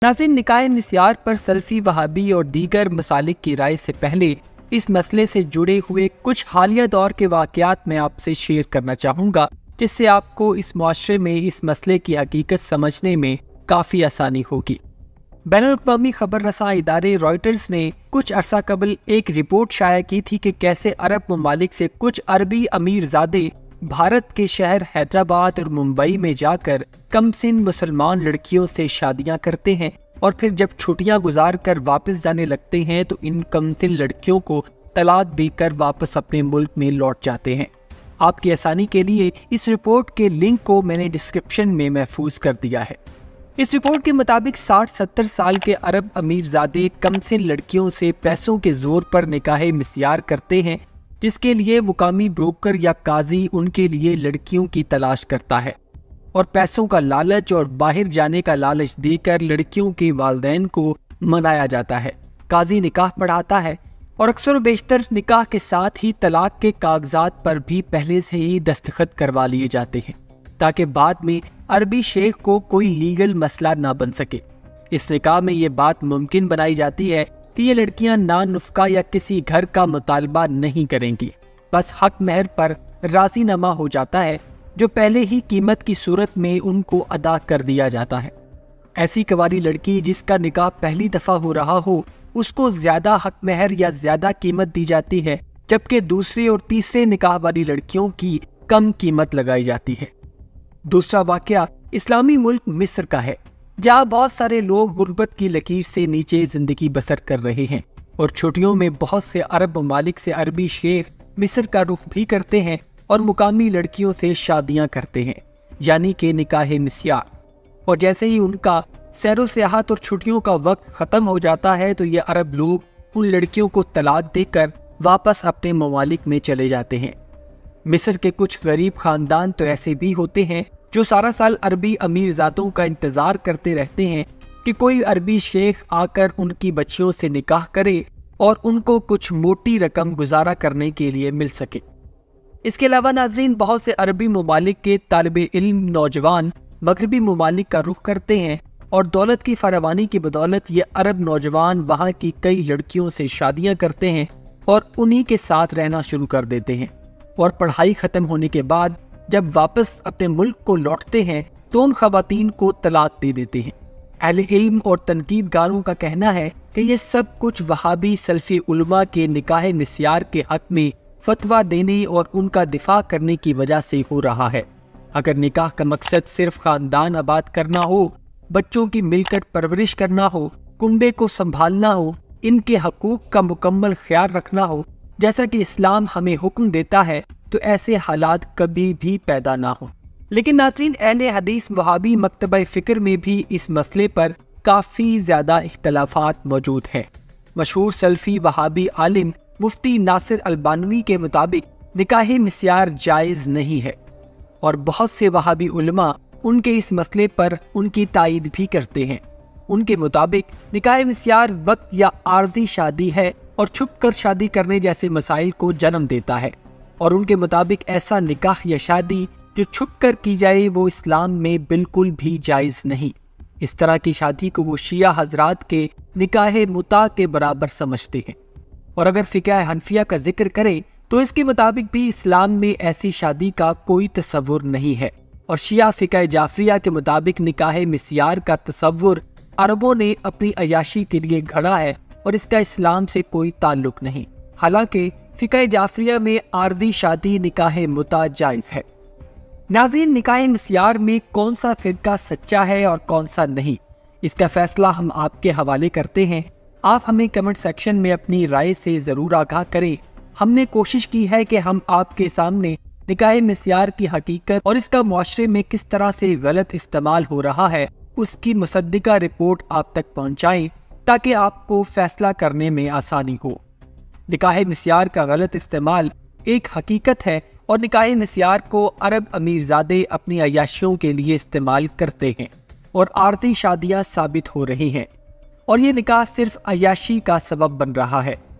नाज़रीन, निकाह मिस्यार पर सलफी, वहाबी और दीगर मसालिक की राय से पहले इस मसले से जुड़े हुए कुछ हालिया दौर के वाक़यात मैं आपसे शेयर करना चाहूँगा, जिससे आपको इस मुआशरे में इस मसले की हकीकत समझने में काफ़ी आसानी होगी। बैनुल-अक़वामी खबर रसां इदारे रॉयटर्स ने कुछ अरसा कबल एक रिपोर्ट शाया की थी कि कैसे अरब ममालिक से कुछ अरबी अमीरजादे भारत के शहर हैदराबाद और मुंबई में जाकर कमसिन मुसलमान लड़कियों से शादियां करते हैं और फिर जब छुट्टियां गुजार कर वापस जाने लगते हैं तो इन कमसिन लड़कियों को तलाक देकर वापस अपने मुल्क में लौट जाते हैं। आपकी आसानी के लिए इस रिपोर्ट के लिंक को मैंने डिस्क्रिप्शन में महफूज कर दिया है। इस रिपोर्ट के मुताबिक 60-70 साल के अरब अमीरजादे कमसिन लड़कियों से पैसों के जोर पर निकाह मिस्यार करते हैं, जिसके लिए मुकामी ब्रोकर या काजी उनके लिए लड़कियों की तलाश करता है और पैसों का लालच और बाहर जाने का लालच देकर लड़कियों के वालिदैन को मनाया जाता है। काजी निकाह पढ़ाता है और अक्सर बेशतर निकाह के साथ ही तलाक के कागजात पर भी पहले से ही दस्तखत करवा लिए जाते हैं, ताकि बाद में अरबी शेख को कोई लीगल मसला ना बन सके। इस निकाह में ये बात मुमकिन बनाई जाती है कि ये लड़कियां ना नुफ्का या किसी घर का मुतालबा नहीं करेंगी, बस हक महर पर राजीनामा हो जाता है जो पहले ही कीमत की सूरत में उनको अदा कर दिया जाता है। ऐसी कवारी लड़की जिसका निकाह पहली दफा हो रहा हो, उसको ज्यादा हक महर या ज्यादा कीमत दी जाती है, जबकि दूसरे और तीसरे निकाह वाली लड़कियों की कम कीमत लगाई जाती है। दूसरा वाकया इस्लामी मुल्क मिस्र का है, जहाँ बहुत सारे लोग गुर्बत की लकीर से नीचे जिंदगी बसर कर रहे हैं और छुट्टियों में बहुत से अरब ममालिक से अरबी शेख मिस्र का रुख भी करते हैं और मुकामी लड़कियों से शादियां करते हैं, यानी कि निकाह मिस्यार। और जैसे ही उनका सैरो सियाहत और छुट्टियों का वक्त ख़त्म हो जाता है तो ये अरब लोग उन लड़कियों को तलाक देकर वापस अपने ममालिक में चले जाते हैं। मिस्र के कुछ गरीब ख़ानदान तो ऐसे भी होते हैं जो सारा साल अरबी अमीरजादों का इंतज़ार करते रहते हैं कि कोई अरबी शेख आकर उनकी बच्चियों से निकाह करे और उनको कुछ मोटी रकम गुजारा करने के लिए मिल सके। इसके अलावा नाजरीन, बहुत से अरबी ममालिक के तालिबे इल्म नौजवान मगरबी ममालिक का रुख करते हैं और दौलत की फरावानी की बदौलत ये अरब नौजवान वहाँ की कई लड़कियों से शादियाँ करते हैं और उन्हीं के साथ रहना शुरू कर देते हैं और पढ़ाई ख़त्म होने के बाद जब वापस अपने मुल्क को लौटते हैं तो उन ख़वातीन को तलाक दे देते हैं। अहले इल्म और तनकीदगारों का कहना है कि ये सब कुछ वहाबी सल्फ़ी उलमा के निकाह मिस्यार के हक़ में फतवा देने और उनका दिफा करने की वजह से हो रहा है। अगर निकाह का मकसद सिर्फ ख़ानदान आबाद करना हो, बच्चों की मिलकर परवरिश करना हो, कुंबे को संभालना हो, इनके हकूक़ का मुकम्मल ख्याल रखना हो, जैसा कि इस्लाम हमें हुक्म देता है, तो ऐसे हालात कभी भी पैदा ना हो। लेकिन नाज़रीन, अहले हदीस वहाबी मकतबा फ़िक्र में भी इस मसले पर काफ़ी ज़्यादा इख्तलाफात मौजूद हैं। मशहूर सल्फ़ी वहाबी आलिम मुफ्ती नासिर अलबानवी के मुताबिक निकाह मिस्यार जायज़ नहीं है और बहुत से वहाबी उलमा उनके इस मसले पर उनकी तायीद भी करते हैं। उनके मुताबिक निकाह मिस्यार वक्त या आर्जी शादी है और छुप कर शादी करने जैसे मसाइल को जन्म देता है और उनके मुताबिक ऐसा निकाह या शादी जो छुप कर की जाए वो इस्लाम में बिल्कुल भी जायज़ नहीं। इस तरह की शादी को वो शिया हजरात के निकाह मुता के बराबर समझते हैं और अगर फ़िक़्ह हनफिया का जिक्र करें तो इसके मुताबिक भी इस्लाम में ऐसी शादी का कोई तसव्वुर नहीं है और शिया फ़िक़्ह जाफरिया के मुताबिक निकाह मिस्यार का तसव्वुर अरबों ने अपनी अयाशी के लिए गढ़ा है और इसका इस्लाम से कोई ताल्लुक नहीं। हालांकि फ़िक़्ह जाफरिया में आर्दी शादी निकाह मुता जायज़ है। नाज़रीन, निकाह मिस्यार में कौन सा फ़िरका सच्चा है और कौन सा नहीं, इसका फ़ैसला हम आपके हवाले करते हैं। आप हमें कमेंट सेक्शन में अपनी राय से ज़रूर आगाह करें। हमने कोशिश की है कि हम आपके सामने निकाह मिस्यार की हकीकत और इसका मुआशरे में किस तरह से गलत इस्तेमाल हो रहा है उसकी मुसद्दिका रिपोर्ट आप तक पहुँचाएँ ताकि आपको फ़ैसला करने में आसानी हो। निकाह मिस्यार का गलत इस्तेमाल एक हकीकत है और निकाह मिस्यार को अरब अमीरजादे अपनी अयाशियों के लिए इस्तेमाल करते हैं और आर्जी शादियाँ साबित हो रही हैं और ये निकाह सिर्फ अयाशी का सबब बन रहा है।